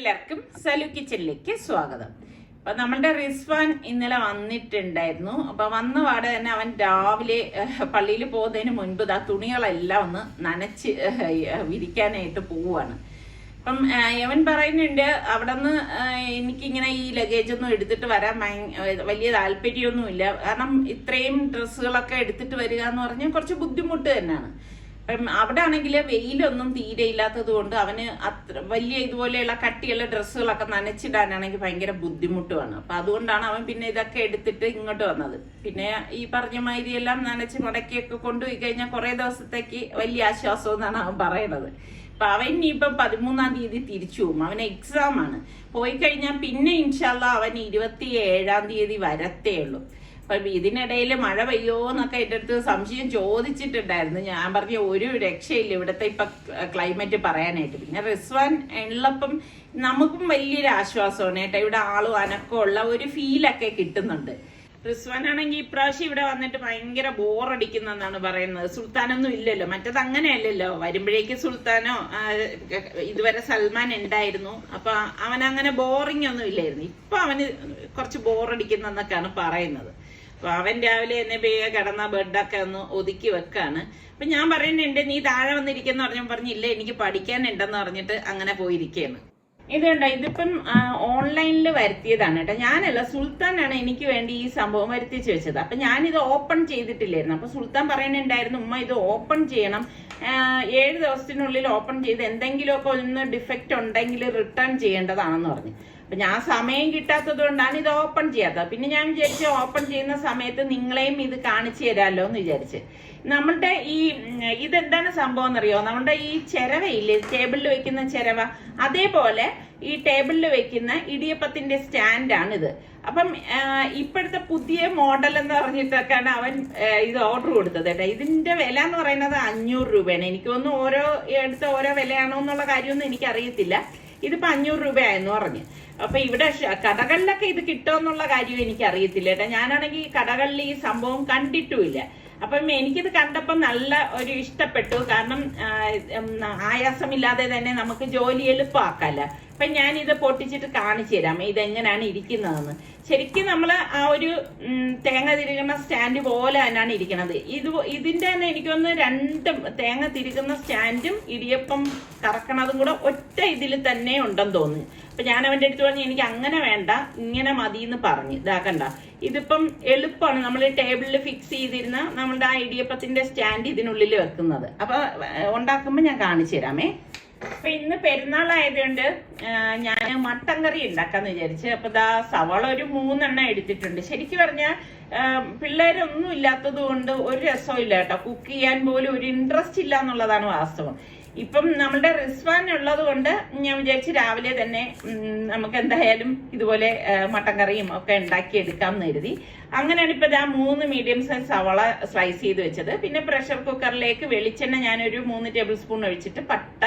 എല്ലാവർക്കും സലു കിച്ചണിലേക്ക് സ്വാഗതം. അപ്പൊ നമ്മളുടെ റിസ്വാൻ ഇന്നലെ വന്നിട്ടുണ്ടായിരുന്നു. അപ്പൊ വന്ന പാടെ തന്നെ അവൻ രാവിലെ പള്ളിയിൽ പോകുന്നതിന് മുൻപ് തുണികളെല്ലാം ഒന്ന് നനച്ച് വിരിക്കാനായിട്ട് പോവുകയാണ്. അപ്പം അവൻ പറയുന്നുണ്ട് അവിടെ നിന്ന് എനിക്കിങ്ങനെ ഈ ലഗേജ് ഒന്നും എടുത്തിട്ട് വരാൻ വലിയ താല്പര്യമൊന്നുമില്ല. കാരണം ഇത്രയും ഡ്രസ്സുകളൊക്കെ എടുത്തിട്ട് വരിക എന്ന് പറഞ്ഞാൽ കുറച്ച് ബുദ്ധിമുട്ട് തന്നെയാണ്. അപ്പം അവിടെ ആണെങ്കിൽ വെയിലൊന്നും തീരെ ഇല്ലാത്തത് കൊണ്ട് അവന് അത്ര വലിയ ഇതുപോലെയുള്ള കട്ടിയുള്ള ഡ്രസ്സുകളൊക്കെ നനച്ചിടാനാണെങ്കിൽ ഭയങ്കര ബുദ്ധിമുട്ടുമാണ്. അപ്പൊ അതുകൊണ്ടാണ് അവൻ പിന്നെ ഇതൊക്കെ എടുത്തിട്ട് ഇങ്ങോട്ട് വന്നത്. പിന്നെ ഈ പറഞ്ഞ മാതിരി എല്ലാം നനച്ച് മുടക്കിയൊക്കെ കൊണ്ടുപോയി കഴിഞ്ഞാൽ കുറെ ദിവസത്തേക്ക് വലിയ ആശ്വാസം എന്നാണ് അവൻ പറയണത്. അപ്പൊ അവൻ ഇനിയിപ്പം 13-ാം തീയതി തിരിച്ചു പോകും. അവന് എക്സാം ആണ്. പോയി കഴിഞ്ഞാൽ പിന്നെ ഇൻഷാല്ലാ അവൻ 27-ാം തീയതി വരത്തേ ഉള്ളൂ. അപ്പൊ ഇതിനിടയിൽ മഴ പെയ്യോ എന്നൊക്കെ എൻ്റെ അടുത്ത് സംശയം ചോദിച്ചിട്ടുണ്ടായിരുന്നു. ഞാൻ പറഞ്ഞ ഒരു രക്ഷയില്ല ഇവിടുത്തെ ഇപ്പൊ ക്ലൈമറ്റ് പറയാനായിട്ട്. പിന്നെ റിസ്വാൻ ഉള്ളപ്പം നമുക്കും വലിയൊരു ആശ്വാസമാണ് കേട്ടോ. ഇവിടെ ആളും അനക്കമുള്ള ഒരു ഫീലൊക്കെ കിട്ടുന്നുണ്ട്. റിസ്വാൻ ആണെങ്കിൽ ഇപ്രാവശ്യം ഇവിടെ വന്നിട്ട് ഭയങ്കര ബോറടിക്കുന്നെന്നാണ് പറയുന്നത്. സുൽത്താനൊന്നും ഇല്ലല്ലോ, മറ്റത് അങ്ങനെയല്ലല്ലോ. വരുമ്പോഴേക്ക് സുൽത്താനോ ഇതുവരെ സൽമാൻ ഉണ്ടായിരുന്നു. അപ്പൊ അവൻ അങ്ങനെ ബോറിംഗ് ഒന്നും ഇല്ലായിരുന്നു. ഇപ്പൊ അവന് കുറച്ച് ബോറടിക്കുന്നെന്നൊക്കെയാണ് പറയുന്നത്. അപ്പൊ അവൻ രാവിലെ എന്നെ വേഗം കിടന്ന ബെഡൊക്കെ ഒന്ന് ഒതുക്കി വെക്കാണ്. അപ്പൊ ഞാൻ പറയുന്നുണ്ട് നീ താഴെ വന്നിരിക്കുന്ന പറഞ്ഞില്ല എനിക്ക് പഠിക്കാനുണ്ടെന്ന് പറഞ്ഞിട്ട് അങ്ങനെ പോയിരിക്കുകയാണ്. ഇതുണ്ട്, ഇതിപ്പം ഓൺലൈനിൽ വരുത്തിയതാണ് കേട്ടോ. ഞാനല്ല, സുൽത്താനാണ് എനിക്ക് വേണ്ടി ഈ സംഭവം വരുത്തിച്ച് വെച്ചത്. അപ്പൊ ഞാനിത് ഓപ്പൺ ചെയ്തിട്ടില്ലായിരുന്നു. അപ്പൊ സുൽത്താൻ പറയുന്നുണ്ടായിരുന്നു ഉമ്മ ഇത് ഓപ്പൺ ചെയ്യണം, 7 ദിവസത്തിനുള്ളിൽ ഓപ്പൺ ചെയ്ത് എന്തെങ്കിലുമൊക്കെ ഒന്ന് ഡിഫക്റ്റ് ഉണ്ടെങ്കിൽ റിട്ടേൺ ചെയ്യേണ്ടതാണെന്ന് പറഞ്ഞു. അപ്പൊ ഞാൻ സമയം കിട്ടാത്തത് കൊണ്ടാണ് ഇത് ഓപ്പൺ ചെയ്യാത്തത്. പിന്നെ ഞാൻ വിചാരിച്ചു ഓപ്പൺ ചെയ്യുന്ന സമയത്ത് നിങ്ങളെയും ഇത് കാണിച്ചു തരാമല്ലോ എന്ന് വിചാരിച്ച്. നമ്മളുടെ ഈ ഇതെന്താണ് സംഭവം എന്നറിയോ, നമ്മുടെ ഈ ചിരവയില്ലേ, ടേബിളിൽ വെക്കുന്ന ചിരവ, അതേപോലെ ഈ ടേബിളിൽ വെക്കുന്ന ഇടിയപ്പത്തിന്റെ സ്റ്റാൻഡാണിത്. അപ്പം ഇപ്പോഴത്തെ പുതിയ മോഡൽ എന്ന് പറഞ്ഞിട്ടൊക്കെയാണ് അവൻ ഇത് ഓർഡർ കൊടുത്തത് കേട്ടോ. ഇതിന്റെ വില എന്ന് പറയുന്നത് 500 രൂപയാണ്. എനിക്കൊന്നും ഓരോ ഓരോ വിലയാണോ എന്നുള്ള കാര്യമൊന്നും എനിക്കറിയത്തില്ല. ഇതിപ്പോ 500 രൂപയായെന്ന് പറഞ്ഞു. അപ്പൊ ഇവിടെ കടകളിലൊക്കെ ഇത് കിട്ടുമെന്നുള്ള കാര്യം എനിക്ക് അറിയത്തില്ല കേട്ടോ. ഞാനാണെങ്കിൽ കടകളിൽ ഈ സംഭവം കണ്ടിട്ടുമില്ല. അപ്പം എനിക്കിത് കണ്ടപ്പോൾ നല്ല ഒരു ഇഷ്ടപ്പെട്ടു. കാരണം ആയാസമില്ലാതെ തന്നെ നമുക്ക് ജോലി എളുപ്പമാക്കാല്ല. അപ്പൊ ഞാനിത് പൊട്ടിച്ചിട്ട് കാണിച്ചു തരാം ഇതെങ്ങനെയാണ് ഇരിക്കുന്നതെന്ന്. ശരിക്കും നമ്മൾ ആ ഒരു തേങ്ങ തിരുകുന്ന സ്റ്റാൻഡ് പോലെ തന്നെയാണ് ഇരിക്കുന്നത്. ഇതിന്റെ തന്നെ എനിക്കൊന്ന് 2 തേങ്ങ തിരുകുന്ന സ്റ്റാൻഡും ഇടിയപ്പം കറക്കണതും കൂടെ ഒറ്റ ഇതിൽ തന്നെ ഉണ്ടെന്ന് തോന്നുന്നു. അപ്പൊ ഞാൻ അവന്റെ അടുത്ത് പറഞ്ഞു എനിക്ക് അങ്ങനെ വേണ്ട, ഇങ്ങനെ മതി എന്ന് പറഞ്ഞു. ഇതാക്കണ്ട, ഇതിപ്പം എളുപ്പമാണ്. നമ്മൾ ടേബിളിൽ ഫിക്സ് ചെയ്തിരുന്ന നമ്മളുടെ ആ ഇടിയപ്പത്തിന്റെ സ്റ്റാൻഡ് ഇതിനുള്ളിൽ വെക്കുന്നത്. അപ്പൊ ഉണ്ടാക്കുമ്പോ ഞാൻ കാണിച്ചു തരാമേ. അപ്പൊ ഇന്ന് പെരുന്നാളായതുകൊണ്ട് ഞാൻ മട്ടൻ കറി ഉണ്ടാക്കാന്ന് വിചാരിച്ചു. അപ്പൊ സവാള ഒരു 3 എണ്ണം എടുത്തിട്ടുണ്ട്. ശരിക്കും പറഞ്ഞാൽ പിള്ളേരൊന്നും ഇല്ലാത്തത് കൊണ്ട് ഒരു രസവും ഇല്ല കേട്ടോ. കുക്ക് ചെയ്യാൻ പോലും ഒരു ഇൻട്രസ്റ്റ് ഇല്ല എന്നുള്ളതാണ് വാസ്തവം. ഇപ്പം നമ്മളുടെ റിസ്വാൻ ഉള്ളത് കൊണ്ട് ഞാൻ വിചാരിച്ചു രാവിലെ തന്നെ നമുക്ക് എന്തായാലും ഇതുപോലെ മട്ടൻ കറിയും ഒക്കെ ഉണ്ടാക്കി എടുക്കാമെന്ന് കരുതി. അങ്ങനെയാണ് ഇപ്പൊ 3 മീഡിയം സൈസ് സവാള സ്ലൈസ് ചെയ്ത് വെച്ചത്. പിന്നെ പ്രഷർ കുക്കറിലേക്ക് വെളിച്ചെണ്ണ ഞാനൊരു 3 ടേബിൾ സ്പൂൺ ഒഴിച്ചിട്ട് പട്ട,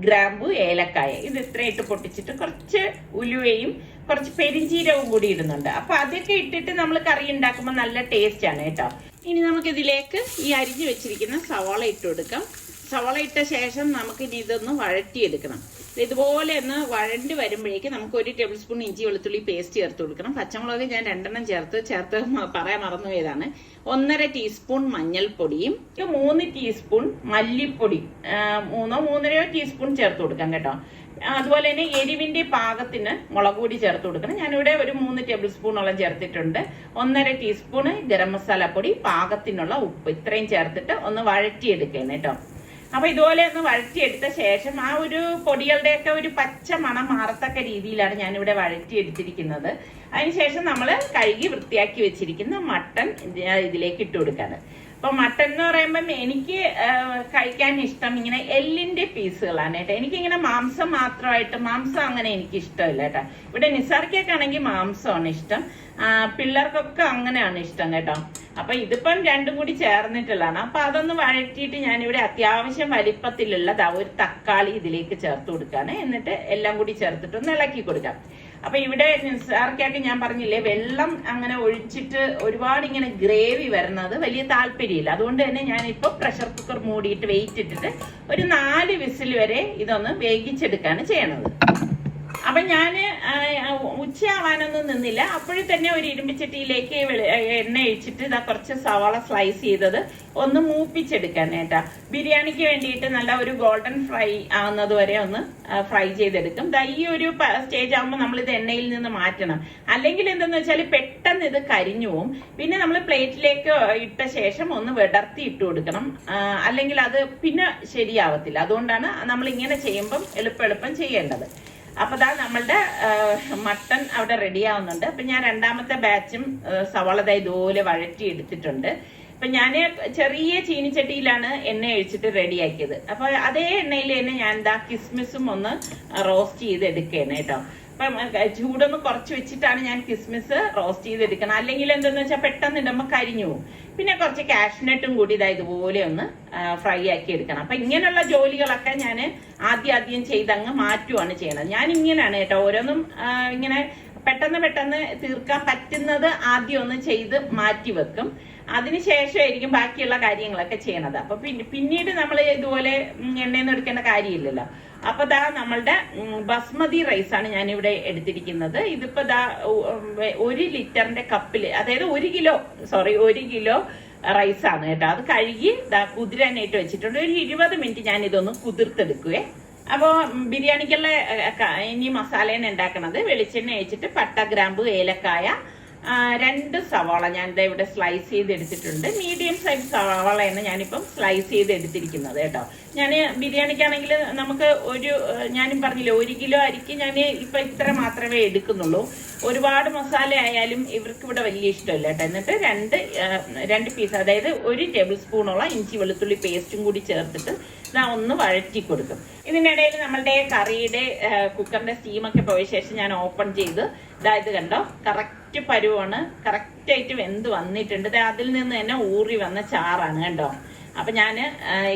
ഗ്രാമ്പു, ഏലക്കായ ഇത് ഇത്രയും ഇട്ട് പൊട്ടിച്ചിട്ട് കുറച്ച് ഉലുവയും കുറച്ച് പെരിഞ്ചീരവും കൂടി ഇടുന്നുണ്ട്. അപ്പൊ അതൊക്കെ ഇട്ടിട്ട് നമ്മൾ കറി ഉണ്ടാക്കുമ്പോൾ നല്ല ടേസ്റ്റ് ആണ് കേട്ടോ. ഇനി നമുക്ക് ഇതിലേക്ക് ഈ അരിഞ്ഞു വെച്ചിരിക്കുന്ന സവാള ഇട്ട് കൊടുക്കാം. സവാള ഇട്ട ശേഷം നമുക്ക് ഇനി ഇതൊന്ന് വഴറ്റിയെടുക്കണം. ഇതുപോലെ ഒന്ന് വഴണ്ടി വരുമ്പോഴേക്ക് നമുക്ക് 1 ടേബിൾ സ്പൂൺ ഇഞ്ചി വെളുത്തുള്ളി പേസ്റ്റ് ചേർത്ത് കൊടുക്കണം. പച്ചമുളക് ഞാൻ 2 എണ്ണം ചേർത്ത് പറയാൻ മറന്നുപോയതാണ്. 1.5 ടീസ്പൂൺ മഞ്ഞൾപ്പൊടിയും 3 ടീസ്പൂൺ മല്ലിപ്പൊടി, 3-3.5 ടീസ്പൂൺ ചേർത്ത് കൊടുക്കാം കേട്ടോ. അതുപോലെ തന്നെ എരിവിന്റെ പാകത്തിന് മുളക് പൊടി ചേർത്ത് കൊടുക്കണം. ഞാനിവിടെ ഒരു 3 ടേബിൾ സ്പൂണോളം ചേർത്തിട്ടുണ്ട്. 1.5 ടീസ്പൂൺ ഗരം മസാല പൊടി, പാകത്തിനുള്ള ഉപ്പ്, ഇത്രയും ചേർത്തിട്ട് ഒന്ന് വഴറ്റിയെടുക്കണം കേട്ടോ. അപ്പൊ ഇതുപോലെ ഒന്ന് വഴറ്റിയെടുത്ത ശേഷം ആ ഒരു പൊടികളുടെയൊക്കെ ഒരു പച്ച മണം മാറത്തക്ക രീതിയിലാണ് ഞാനിവിടെ വഴറ്റിയെടുത്തിരിക്കുന്നത്. അതിനുശേഷം നമ്മൾ കഴുകി വൃത്തിയാക്കി വെച്ചിരിക്കുന്ന മട്ടൺ ഇതിലേക്ക് ഇട്ട് കൊടുക്കാണ്. അപ്പൊ മട്ടൺ എന്ന് പറയുമ്പം എനിക്ക് കഴിക്കാൻ ഇഷ്ടം ഇങ്ങനെ എല്ലിന്റെ പീസുകളാണ് കേട്ടോ. എനിക്കിങ്ങനെ മാംസം മാത്രമായിട്ട്, മാംസം അങ്ങനെ എനിക്ക് ഇഷ്ടമില്ല കേട്ടോ. ഇവിടെ നിസാർക്കൊക്കെ ആണെങ്കിൽ മാംസമാണ് ഇഷ്ടം, പിള്ളേർക്കൊക്കെ അങ്ങനെയാണ് ഇഷ്ടം കേട്ടോ. അപ്പൊ ഇതിപ്പം 2 കൂടി ചേർന്നിട്ടുള്ളതാണ്. അപ്പൊ അതൊന്ന് വഴറ്റിയിട്ട് ഞാനിവിടെ അത്യാവശ്യം വലിപ്പത്തിലുള്ള ഒരു തക്കാളി ഇതിലേക്ക് ചേർത്ത് കൊടുക്കാണ്. എന്നിട്ട് എല്ലാം കൂടി ചേർത്തിട്ട് ഒന്ന് ഇളക്കി കൊടുക്കാം. അപ്പൊ ഇവിടെ നിസാർക്കൊക്കെ ഞാൻ പറഞ്ഞില്ലേ വെള്ളം അങ്ങനെ ഒഴിച്ചിട്ട് ഒരുപാട് ഇങ്ങനെ ഗ്രേവി വരുന്നത് വലിയ താല്പര്യമില്ല. അതുകൊണ്ട് തന്നെ ഞാനിപ്പോ പ്രഷർ കുക്കർ മൂടിയിട്ട് വെയിറ്റ് ഇട്ടിട്ട് ഒരു 4 വിസിൽ വരെ ഇതൊന്ന് വേവിച്ചെടുക്കാണ് ചെയ്യണത്. അപ്പൊ ഞാന് ഉച്ചയാവാനൊന്നും നിന്നില്ല. അപ്പോഴും തന്നെ ഒരു ഇരുമ്പിച്ചട്ടിയിലേക്ക് എണ്ണ ഒഴിച്ചിട്ട് ഇതാ കുറച്ച് സവാള സ്ലൈസ് ചെയ്തത് ഒന്ന് മൂപ്പിച്ചെടുക്കാനേട്ടാ. ബിരിയാണിക്ക് വേണ്ടിയിട്ട് നല്ല ഒരു ഗോൾഡൻ ഫ്രൈ ആവുന്നത് വരെ ഒന്ന് ഫ്രൈ ചെയ്തെടുക്കും. ഈ ഒരു സ്റ്റേജ് ആകുമ്പോൾ നമ്മൾ ഇത് എണ്ണയിൽ നിന്ന് മാറ്റണം. അല്ലെങ്കിൽ എന്തെന്ന് വെച്ചാൽ പെട്ടെന്ന് ഇത് കരിഞ്ഞു പോവും. പിന്നെ നമ്മൾ പ്ലേറ്റിലേക്ക് ഇട്ട ശേഷം ഒന്ന് വിടർത്തി ഇട്ട് കൊടുക്കണം. അല്ലെങ്കിൽ അത് പിന്നെ ശരിയാവത്തില്ല. അതുകൊണ്ടാണ് നമ്മൾ ഇങ്ങനെ ചെയ്യുമ്പം എളുപ്പം ചെയ്യേണ്ടത്. അപ്പൊ ദാ നമ്മളുടെ മട്ടൺ അവിടെ റെഡി ആവുന്നുണ്ട്. അപ്പൊ ഞാൻ രണ്ടാമത്തെ ബാച്ചും സവാള ഇതുപോലെ വഴറ്റി എടുത്തിട്ടുണ്ട്. അപ്പൊ ഞാന് ചെറിയ ചീനിച്ചട്ടിയിലാണ് എണ്ണ ഒഴിച്ചിട്ട് റെഡിയാക്കിയത്. അപ്പൊ അതേ എണ്ണയിൽ തന്നെ ഞാൻ എന്താ കിസ്മിസും ഒന്ന് റോസ്റ്റ് ചെയ്ത് എടുക്കുകയാണ് കേട്ടോ. അപ്പം ചൂടൊന്ന് കുറച്ച് വെച്ചിട്ടാണ് ഞാൻ കിസ്മിസ് റോസ്റ്റ് ചെയ്തെടുക്കണം. അല്ലെങ്കിൽ എന്തെന്ന് വെച്ചാൽ പെട്ടെന്ന് ഇടുമ്പോൾ കരിഞ്ഞു പോകും. പിന്നെ കുറച്ച് കാഷ്നട്ടും കൂടി ഇതുപോലെ ഒന്ന് ഫ്രൈ ആക്കി എടുക്കണം. അപ്പൊ ഇങ്ങനെയുള്ള ജോലികളൊക്കെ ഞാൻ ആദ്യം ചെയ്തങ്ങ് മാറ്റുവാണ് ചെയ്യണത്. ഞാൻ ഇങ്ങനെയാണ് കേട്ടോ, ഓരോന്നും ഇങ്ങനെ പെട്ടെന്ന് തീർക്കാൻ പറ്റുന്നത് ആദ്യം ഒന്ന് ചെയ്ത് മാറ്റി വെക്കും. അതിനുശേഷമായിരിക്കും ബാക്കിയുള്ള കാര്യങ്ങളൊക്കെ ചെയ്യണത്. അപ്പൊ പിന്നീട് നമ്മൾ ഇതുപോലെ എണ്ണയൊന്നും എടുക്കേണ്ട കാര്യമില്ലല്ലോ. അപ്പൊ ദാ നമ്മളുടെ ബസ്മതി റൈസ് ആണ് ഞാൻ ഇവിടെ എടുത്തിരിക്കുന്നത്. ഇതിപ്പോ ദാ 1 ലിറ്ററിന്റെ കപ്പില്, അതായത് 1 കിലോ റൈസ് ആണ് കേട്ടോ. അത് കഴുകി കുതിരാനായിട്ട് വെച്ചിട്ടുണ്ട്. ഒരു 20 മിനിറ്റ് ഞാൻ ഇതൊന്ന് കുതിർത്തെടുക്കുവേ. അപ്പോ ബിരിയാണിക്കുള്ള ഇനി മസാലേനെ ഉണ്ടാക്കണത് വെളിച്ചെണ്ണ ഒഴിച്ചിട്ട് പട്ട, ഗ്രാമ്പു, ഏലക്കായ, 2 സവാള ഞാൻ ഇവിടെ സ്ലൈസ് ചെയ്ത് എടുത്തിട്ടുണ്ട്. മീഡിയം സൈസ് സവാളയാണ് ഞാനിപ്പം സ്ലൈസ് ചെയ്ത് എടുത്തിരിക്കുന്നത് കേട്ടോ. ഞാൻ ബിരിയാണിക്കാണെങ്കിൽ നമുക്ക് ഞാനും പറഞ്ഞില്ലേ 1 കിലോ അരിക്ക് ഞാൻ ഇപ്പൊ ഇത്ര മാത്രമേ എടുക്കുന്നുള്ളൂ. ഒരുപാട് മസാല ആയാലും ഇവർക്ക് ഇവിടെ വലിയ ഇഷ്ടമല്ല കേട്ടോ. എന്നിട്ട് 2 പീസ്, അതായത് 1 ടേബിൾ സ്പൂണോളം ഇഞ്ചി വെളുത്തുള്ളി പേസ്റ്റും കൂടി ചേർത്തിട്ട് ഒന്ന് വഴറ്റി കൊടുക്കും. ഇതിനിടയിൽ നമ്മളുടെ കറിയുടെ കുക്കറിന്റെ സ്റ്റീമൊക്കെ പോയ ശേഷം ഞാൻ ഓപ്പൺ ചെയ്ത് ഇത് കണ്ടോ, കറക്റ്റ് പരുവാണ്, കറക്റ്റ് ആയിട്ട് വെന്ത് വന്നിട്ടുണ്ട്. അതിൽ നിന്ന് തന്നെ ഊറി വന്ന ചാറാണ് കണ്ടോ. അപ്പൊ ഞാന്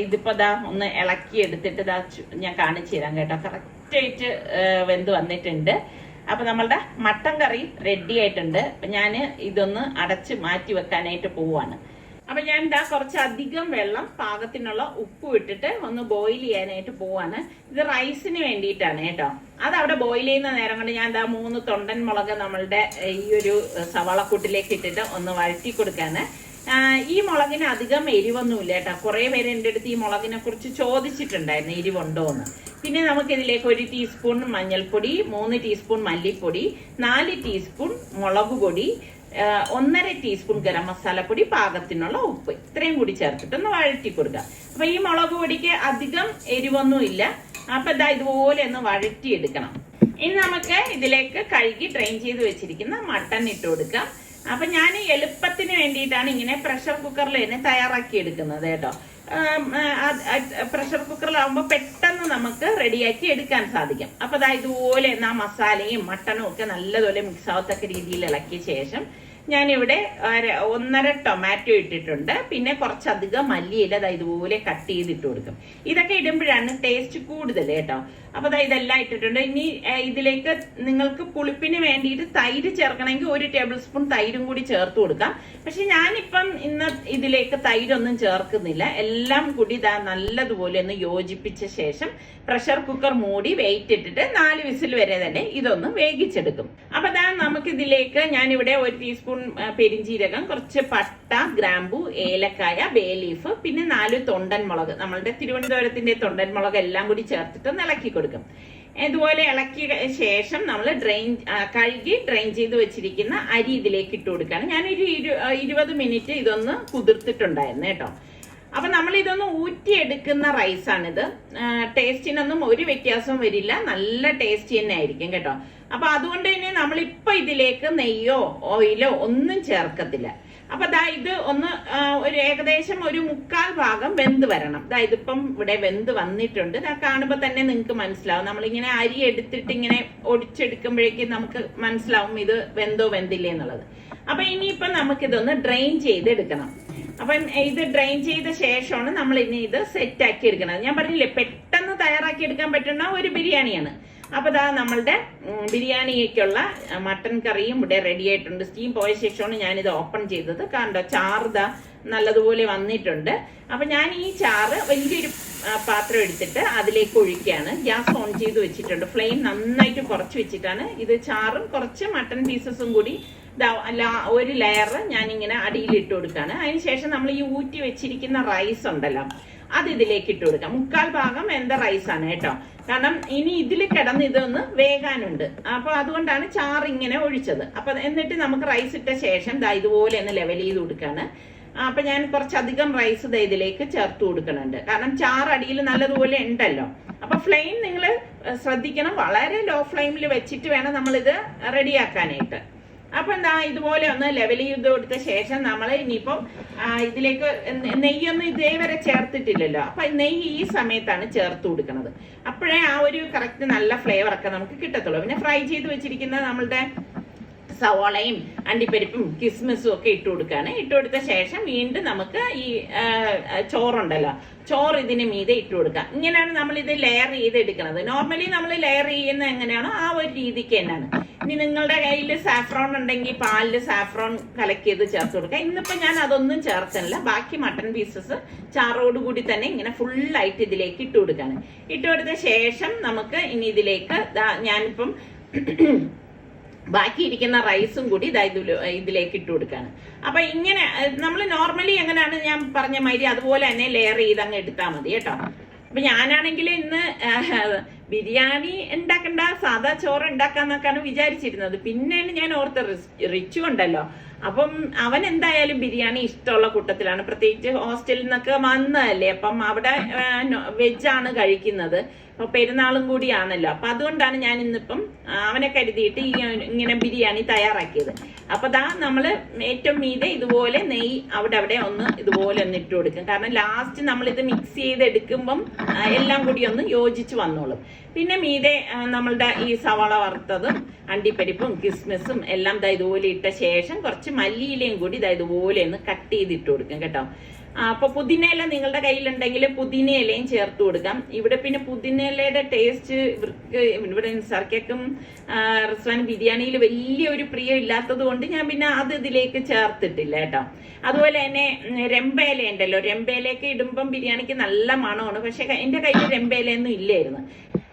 ഇതിപ്പോ ഒന്ന് ഇളക്കി എടുത്തിട്ട് ഞാൻ കാണിച്ചു തരാം കേട്ടോ. കറക്റ്റ് ആയിട്ട് വെന്ത് വന്നിട്ടുണ്ട്. അപ്പൊ നമ്മളുടെ മട്ടൻ കറി റെഡി ആയിട്ടുണ്ട്. അപ്പൊ ഞാന് ഇതൊന്ന് അടച്ച് മാറ്റി വെക്കാനായിട്ട് പോവാണ്. അപ്പൊ ഞാൻ കുറച്ചധികം വെള്ളം പാകത്തിനുള്ള ഉപ്പ് ഇട്ടിട്ട് ഒന്ന് ബോയിൽ ചെയ്യാനായിട്ട് പോവാണ്. ഇത് റൈസിന് വേണ്ടിയിട്ടാണ് കേട്ടോ. അത് അവിടെ ബോയിൽ ചെയ്യുന്ന നേരം കൊണ്ട് ഞാൻ 3 തൊണ്ടൻ മുളക് നമ്മളുടെ ഈ ഒരു സവാളക്കൂട്ടിലേക്ക് ഇട്ടിട്ട് ഒന്ന് വഴറ്റി കൊടുക്കാന്. ഈ മുളകിന് അധികം എരിവൊന്നുമില്ല കേട്ടോ. കുറെ പേര് എൻ്റെ അടുത്ത് ഈ മുളകിനെ കുറിച്ച് ചോദിച്ചിട്ടുണ്ടായിരുന്നു, എരിവുണ്ടോ എന്ന്. പിന്നെ നമുക്ക് ഇതിലേക്ക് 1 ടീസ്പൂൺ മഞ്ഞൾപ്പൊടി, 3 ടീസ്പൂൺ മല്ലിപ്പൊടി, 4 ടീസ്പൂൺ മുളക് പൊടി, 1.5 ടീസ്പൂൺ ഗരം മസാലപ്പൊടി, പാകത്തിനുള്ള ഉപ്പ്, ഇത്രയും കൂടി ചേർത്തിട്ട് ഒന്ന് വഴറ്റി കൊടുക്കുക. അപ്പൊ ഈ മുളക് പൊടിക്ക് അധികം എരിവൊന്നും ഇല്ല. അപ്പൊ ഇതുപോലെ ഒന്ന് വഴറ്റിയെടുക്കണം. ഇനി നമുക്ക് ഇതിലേക്ക് കഴുകി ഡ്രെയിൻ ചെയ്ത് വെച്ചിരിക്കുന്ന മട്ടൺ ഇട്ട് കൊടുക്കാം. അപ്പൊ ഞാൻ എളുപ്പത്തിന് വേണ്ടിയിട്ടാണ് ഇങ്ങനെ പ്രഷർ കുക്കറിൽ തന്നെ തയ്യാറാക്കി എടുക്കുന്നത് കേട്ടോ. പ്രഷർ കുക്കറിലാവുമ്പോൾ പെട്ടെന്ന് നമുക്ക് റെഡിയാക്കി എടുക്കാൻ സാധിക്കും. അപ്പൊ ഇതുപോലെ മസാലയും മട്ടണും ഒക്കെ നല്ലതുപോലെ മിക്സ് ആവത്തക്ക രീതിയിൽ ഇളക്കിയ ശേഷം ഞാനിവിടെ 1.5 ടൊമാറ്റോ ഇട്ടിട്ടുണ്ട്. പിന്നെ കുറച്ചധികം മല്ലിയില ഇതുപോലെ കട്ട് ചെയ്തിട്ട് കൊടുക്കും. ഇതൊക്കെ ഇടുമ്പോഴാണ് ടേസ്റ്റ് കൂടുതൽ കേട്ടോ. അപ്പൊ ഇതെല്ലാം ഇട്ടിട്ടുണ്ട്. ഇനി ഇതിലേക്ക് നിങ്ങൾക്ക് പുളിപ്പിന് വേണ്ടിയിട്ട് തൈര് ചേർക്കണമെങ്കിൽ 1 ടേബിൾ സ്പൂൺ തൈരും കൂടി ചേർത്ത് കൊടുക്കാം. പക്ഷെ ഞാനിപ്പം ഇന്ന് ഇതിലേക്ക് തൈരൊന്നും ചേർക്കുന്നില്ല. എല്ലാം കൂടി നല്ലതുപോലെ ഒന്ന് യോജിപ്പിച്ച ശേഷം പ്രഷർ കുക്കർ മൂടി വെയിറ്റ് ഇട്ടിട്ട് 4 വിസിൽ വരെ തന്നെ ഇതൊന്ന് വേവിച്ചെടുക്കും. അപ്പൊ നമുക്ക് ഇതിലേക്ക് ഞാനിവിടെ 1 ടീസ്പൂൺ പെരിഞ്ചീരകം, കുറച്ച് പട്ട, ഗ്രാമ്പു, ഏലക്കായ, ബേ ലീഫ്, പിന്നെ 4 തൊണ്ടൻ മുളക്, നമ്മളുടെ തിരുവനന്തപുരത്തിന്റെ തൊണ്ടൻ മുളക് എല്ലാം കൂടി ചേർത്തിട്ട് ഒന്ന് ഇളക്കി കൊടുക്കും. ഇതുപോലെ ഇളക്കിയ ശേഷം നമ്മൾ കഴുകി ഡ്രെയിൻ ചെയ്ത് വെച്ചിരിക്കുന്ന അരി ഇതിലേക്ക് ഇട്ട് കൊടുക്കുകയാണ്. ഞാനൊരു 20 മിനിറ്റ് ഇതൊന്ന് കുതിർത്തിട്ടുണ്ടായിരുന്നു കേട്ടോ. അപ്പൊ നമ്മൾ ഇതൊന്ന് ഊറ്റിയെടുക്കുന്ന റൈസാണിത്. ടേസ്റ്റിനൊന്നും ഒരു വ്യത്യാസവും വരില്ല, നല്ല ടേസ്റ്റി തന്നെ ആയിരിക്കും കേട്ടോ. അപ്പൊ അതുകൊണ്ട് തന്നെ നമ്മളിപ്പോ ഇതിലേക്ക് നെയ്യോ ഓയിലോ ഒന്നും ചേർക്കത്തില്ല. അപ്പൊ ഇത് ഒന്ന് ഏകദേശം 1/4 ഭാഗം വെന്ത് വരണം. ഇതിപ്പം ഇവിടെ വെന്ത് വന്നിട്ടുണ്ട്. കാണുമ്പോ തന്നെ നിങ്ങൾക്ക് മനസ്സിലാവും. നമ്മളിങ്ങനെ അരി എടുത്തിട്ട് ഇങ്ങനെ ഒടിച്ചെടുക്കുമ്പോഴേക്കും നമുക്ക് മനസ്സിലാവും ഇത് വെന്തോ വെന്തില്ലേ എന്നുള്ളത്. അപ്പൊ ഇനിയിപ്പൊ നമുക്കിതൊന്ന് ഡ്രെയിൻ ചെയ്തെടുക്കണം. അപ്പം ഇത് ഡ്രെയിൻ ചെയ്ത ശേഷമാണ് നമ്മൾ ഇനി ഇത് സെറ്റ് ആക്കി എടുക്കുന്നത്. ഞാൻ പറഞ്ഞില്ലേ പെട്ടെന്ന് തയ്യാറാക്കി എടുക്കാൻ പറ്റുന്ന ഒരു ബിരിയാണിയാണ്. അപ്പൊ ഇതാ നമ്മളുടെ ബിരിയാണിക്കുള്ള മട്ടൻ കറിയും ഇവിടെ റെഡി ആയിട്ടുണ്ട്. സ്റ്റീം പോയ ശേഷമാണ് ഞാനിത് ഓപ്പൺ ചെയ്തത്. കണ്ടോ, ചാറ് ഇതാ നല്ലതുപോലെ വന്നിട്ടുണ്ട്. അപ്പൊ ഞാൻ ഈ ചാറ് വലിയൊരു പാത്രം എടുത്തിട്ട് അതിലേക്ക് ഒഴിക്കുകയാണ്. ഗ്യാസ് ഓൺ ചെയ്ത് വെച്ചിട്ടുണ്ട്. ഫ്ലെയിം നന്നായിട്ട് കുറച്ച് വെച്ചിട്ടാണ് ഇത്. ചാറും കുറച്ച് മട്ടൻ പീസസും കൂടി ഒരു ലെയർ ഞാനിങ്ങനെ അടിയിൽ ഇട്ട് കൊടുക്കുകയാണ്. അതിനുശേഷം നമ്മൾ ഈ ഊറ്റി വെച്ചിരിക്കുന്ന റൈസ് ഉണ്ടല്ലോ, അത് ഇതിലേക്ക് ഇട്ട് കൊടുക്കാം. 1/4 ഭാഗം വെന്ത റൈസാണ് കേട്ടോ. കാരണം ഇനി ഇതിൽ കിടന്ന് ഇതൊന്ന് വേകാനുണ്ട്. അപ്പൊ അതുകൊണ്ടാണ് ചാറ് ഇങ്ങനെ ഒഴിച്ചത്. അപ്പൊ എന്നിട്ട് നമുക്ക് റൈസ് ഇട്ട ശേഷം ഇതുപോലെ ഒന്ന് ലെവൽ ചെയ്ത് കൊടുക്കാണ്. അപ്പൊ ഞാൻ കുറച്ചധികം റൈസ് ഇതിലേക്ക് ചേർത്ത് കൊടുക്കുന്നുണ്ട്. കാരണം ചാറ് അടിയിൽ നല്ലതുപോലെ ഉണ്ടല്ലോ. അപ്പൊ ഫ്ലെയിം നിങ്ങൾ ശ്രദ്ധിക്കണം, വളരെ ലോ ഫ്ലെയിമിൽ വെച്ചിട്ട് വേണം നമ്മളിത് റെഡിയാക്കാനായിട്ട്. അപ്പൊ ഇതുപോലെ ഒന്ന് ലെവൽ ചെയ്ത് കൊടുത്ത ശേഷം നമ്മൾ ഇനിയിപ്പം ഇതിലേക്ക് നെയ്യൊന്നും ഇതേവരെ ചേർത്തിട്ടില്ലല്ലോ. അപ്പൊ നെയ്യ് ഈ സമയത്താണ് ചേർത്ത് കൊടുക്കുന്നത്. അപ്പോഴേ ആ ഒരു കറക്റ്റ് നല്ല ഫ്ലേവർ ഒക്കെ നമുക്ക് കിട്ടത്തുള്ളൂ. പിന്നെ ഫ്രൈ ചെയ്ത് വെച്ചിരിക്കുന്ന നമ്മളുടെ സവാളയും അണ്ടിപ്പരിപ്പും കിസ്മിസും ഒക്കെ ഇട്ട് കൊടുക്കുകയാണ്. ഇട്ട് കൊടുത്ത ശേഷം വീണ്ടും നമുക്ക് ഈ ചോറുണ്ടല്ലോ, ചോറ് ഇതിന് മീതെ ഇട്ട് കൊടുക്കാം. ഇങ്ങനെയാണ് നമ്മൾ ഇത് ലെയർ ചെയ്ത് എടുക്കുന്നത്. നോർമലി നമ്മൾ ലെയർ ചെയ്യുന്നത് എങ്ങനെയാണോ ആ ഒരു രീതിക്ക് തന്നെയാണ്. ഇനി നിങ്ങളുടെ കയ്യിൽ സാഫ്രോൺ ഉണ്ടെങ്കിൽ പാലിൽ സാഫ്രോൺ കലക്കിയത് ചേർത്ത് കൊടുക്കാം. ഇന്നിപ്പോ ഞാൻ അതൊന്നും ചേർത്തല്ല. ബാക്കി മട്ടൺ പീസസ് ചാറോടുകൂടി തന്നെ ഇങ്ങനെ ഫുള്ളായിട്ട് ഇതിലേക്ക് ഇട്ട് കൊടുക്കാണ്. ഇട്ട് കൊടുത്ത ശേഷം നമുക്ക് ഇനി ഇതിലേക്ക് ഞാനിപ്പം ബാക്കി ഇരിക്കുന്ന റൈസും കൂടി ഇതിലേക്ക് ഇട്ട് കൊടുക്കാണ്. അപ്പൊ ഇങ്ങനെ നമ്മൾ നോർമലി എങ്ങനെയാണ് ഞാൻ പറഞ്ഞ മാതിരി അതുപോലെ തന്നെ ലെയർ ചെയ്ത് അങ്ങ് എടുത്താൽ മതി കേട്ടോ. അപ്പൊ ഞാനാണെങ്കിൽ ഇന്ന് ബിരിയാണി ഉണ്ടാക്കണ്ട, സാധാ ചോറ് ഉണ്ടാക്കാന്നൊക്കെയാണ് വിചാരിച്ചിരുന്നത്. പിന്നെയാണ് ഞാൻ ഓർത്ത റിച്ചു ഉണ്ടല്ലോ, അപ്പം അവൻ എന്തായാലും ബിരിയാണി ഇഷ്ടമുള്ള കൂട്ടത്തിലാണ്. പ്രത്യേകിച്ച് ഹോസ്റ്റലിൽ നിന്നൊക്കെ വന്നതല്ലേ, അപ്പം അവിടെ വെജാണ് കഴിക്കുന്നത്. അപ്പൊ പെരുന്നാളും കൂടിയാണല്ലോ. അപ്പൊ അതുകൊണ്ടാണ് ഞാൻ ഇന്നിപ്പം അവനെ കരുതിയിട്ട് ഇങ്ങനെ ബിരിയാണി തയ്യാറാക്കിയത്. അപ്പൊ നമ്മള് ഏറ്റവും മീതെ ഇതുപോലെ നെയ്യ് അവിടെ ഒന്ന് ഇതുപോലെ ഒന്ന് ഇട്ട് കൊടുക്കും. കാരണം ലാസ്റ്റ് നമ്മൾ ഇത് മിക്സ് ചെയ്തെടുക്കുമ്പം എല്ലാം കൂടി ഒന്ന് യോജിച്ച് വന്നോളും. പിന്നെ മീതെ നമ്മളുടെ ഈ സവാള വറുത്തതും അണ്ടിപ്പരിപ്പും കിസ്മിസും എല്ലാം ഇതുപോലെ ഇട്ട ശേഷം കുറച്ച് മല്ലിയിലയും കൂടി ഇതുപോലെ ഒന്ന് കട്ട് ചെയ്തിട്ട് കൊടുക്കും കേട്ടോ. അപ്പൊ പുതിനയില നിങ്ങളുടെ കയ്യിലുണ്ടെങ്കിൽ പുതിനയിലയും ചേർത്ത് കൊടുക്കാം. ഇവിടെ പിന്നെ പുതിനയിലയുടെ ടേസ്റ്റ് ഇവിടെ സർക്കും റിസ്വാൻ ബിരിയാണിയിൽ വലിയൊരു പ്രിയം ഇല്ലാത്തത് കൊണ്ട് ഞാൻ പിന്നെ അത് ഇതിലേക്ക് ചേർത്തിട്ടില്ല കേട്ടോ. അതുപോലെ തന്നെ രമ്പയില ഉണ്ടല്ലോ, രമ്പയിലേക്ക് ഇടുമ്പം ബിരിയാണിക്ക് നല്ല മണമാണ്. പക്ഷെ എന്റെ കയ്യിൽ രമ്പയിലൊന്നും ഇല്ലായിരുന്നു.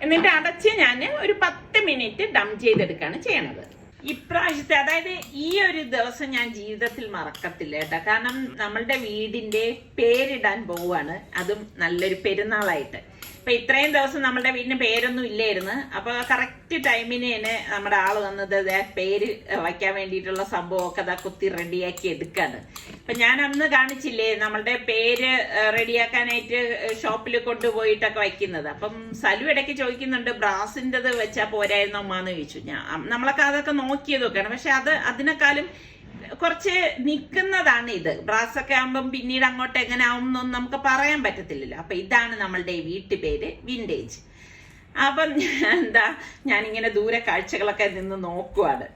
എന്നിട്ട് അടച്ച് ഞാൻ ഒരു 10 മിനിറ്റ് ഡം ചെയ്തെടുക്കുകയാണ് ചെയ്യണത്. ഇപ്രാവശ്യത്തെ അതായത് ഈ ഒരു ദിവസം ഞാൻ ജീവിതത്തിൽ മറക്കത്തില്ല കേട്ടോ. കാരണം നമ്മളുടെ വീടിന്റെ പേരിടാൻ പോവാണ്, അതും നല്ലൊരു പെരുന്നാളായിട്ട്. അപ്പൊ ഇത്രയും ദിവസം നമ്മുടെ വീടിന് പേരൊന്നും ഇല്ലായിരുന്നു. അപ്പൊ കറക്റ്റ് ടൈമിന് തന്നെ നമ്മുടെ ആള് വന്നത് പേര് വയ്ക്കാൻ വേണ്ടിയിട്ടുള്ള സംഭവമൊക്കെ കുത്തി റെഡിയാക്കി എടുക്കാണ്. അപ്പൊ ഞാൻ അന്ന് കാണിച്ചില്ലേ നമ്മളുടെ പേര് റെഡിയാക്കാനായിട്ട് ഷോപ്പിൽ കൊണ്ടുപോയിട്ടൊക്കെ വയ്ക്കുന്നത്. അപ്പം സലു ഇടയ്ക്ക് ചോദിക്കുന്നുണ്ട്, ബ്രാസിൻ്റെത് വെച്ചാൽ പോരായിരുന്നോ അമ്മാന്ന് ചോദിച്ചു. നമ്മളൊക്കെ അതൊക്കെ നോക്കിയതൊക്കെയാണ്. പക്ഷെ അതിനേക്കാളും കുറച്ച് നിൽക്കുന്നതാണ് ഇത്. ബ്രാസൊക്കെ ആകുമ്പം പിന്നീട് അങ്ങോട്ട് എങ്ങനെ ആവും എന്നൊന്നും നമുക്ക് പറയാൻ പറ്റത്തില്ലല്ലോ. അപ്പൊ ഇതാണ് നമ്മളുടെ വീട്ടുപേര്, വിന്റേജ്. അപ്പം ഞാനിങ്ങനെ ദൂരെ കാഴ്ചകളൊക്കെ നിന്ന് നോക്കുവാണ്.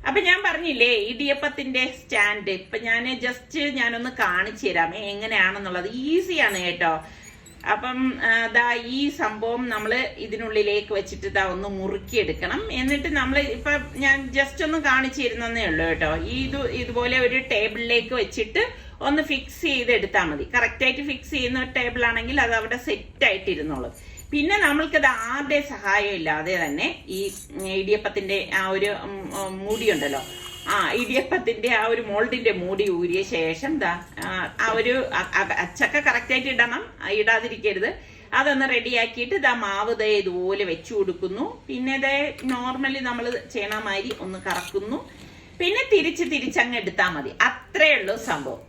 അപ്പൊ ഞാൻ പറഞ്ഞില്ലേ ഇടിയപ്പത്തിന്റെ സ്റ്റാൻഡ്, ഇപ്പൊ ഞാനൊന്ന് കാണിച്ചു തരാമേ എങ്ങനെയാണെന്നുള്ളത്. ഈസിയാണ് കേട്ടോ. അപ്പം ഈ സംഭവം നമ്മൾ ഇതിനുള്ളിലേക്ക് വെച്ചിട്ട് ഒന്ന് മുറുക്കിയെടുക്കണം. എന്നിട്ട് നമ്മൾ ഇപ്പൊ ഞാൻ ജസ്റ്റ് ഒന്ന് കാണിച്ചു തരുന്നേ ഉള്ളൂ കേട്ടോ. ഇതുപോലെ ഒരു ടേബിളിലേക്ക് വെച്ചിട്ട് ഒന്ന് ഫിക്സ് ചെയ്തെടുത്താൽ മതി. കറക്റ്റായിട്ട് ഫിക്സ് ചെയ്യുന്ന ടേബിൾ ആണെങ്കിൽ അത് അവിടെ സെറ്റ് ആയിട്ടിരുന്നോളൂ. പിന്നെ നമ്മൾക്കത് ആരുടെ സഹായം ഇല്ലാതെ തന്നെ ഈ ഇടിയപ്പത്തിന്റെ ആ ഒരു മൂടിയുണ്ടല്ലോ, ഇടിയപ്പത്തിന്റെ ആ ഒരു മോൾഡിന്റെ മൂടി ഊരിയ ശേഷം ആ ഒരു അച്ചക്ക കറക്റ്റായിട്ട് ഇടണം, ഇടാതിരിക്കരുത്. അതൊന്ന് റെഡിയാക്കിയിട്ട് മാവ് ഇതുപോലെ വെച്ചു കൊടുക്കുന്നു. പിന്നെ നോർമലി നമ്മൾ ചെയ്യണ മാതിരി ഒന്ന് കറക്കുന്നു. പിന്നെ തിരിച്ചങ്ങ് എടുത്താൽ മതി. അത്രേ ഉള്ളൂ സംഭവം.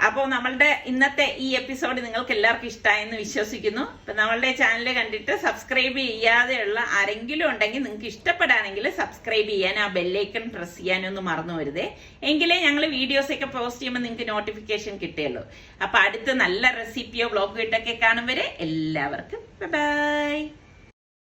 അപ്പോൾ നമ്മളുടെ ഇന്നത്തെ ഈ എപ്പിസോഡ് നിങ്ങൾക്ക് എല്ലാവർക്കും ഇഷ്ടമായെന്ന് വിശ്വസിക്കുന്നു. അപ്പൊ നമ്മളുടെ ചാനൽ കണ്ടിട്ട് സബ്സ്ക്രൈബ് ചെയ്യാതെയുള്ള ആരെങ്കിലും ഉണ്ടെങ്കിൽ നിങ്ങൾക്ക് ഇഷ്ടപ്പെടാണെങ്കിൽ സബ്സ്ക്രൈബ് ചെയ്യാൻ, ആ ബെല്ലൈക്കൺ പ്രസ് ചെയ്യാനൊന്നും മറന്നു വരുതേ. എങ്കിലേ ഞങ്ങൾ വീഡിയോസ് ഒക്കെ പോസ്റ്റ് ചെയ്യുമ്പോൾ നിങ്ങൾക്ക് നോട്ടിഫിക്കേഷൻ കിട്ടുകയുള്ളൂ. അപ്പൊ അടുത്ത നല്ല റെസിപ്പിയോ വ്ളോഗോ ഇട്ടൊക്കെ കാണും വരെ എല്ലാവർക്കും ബൈ.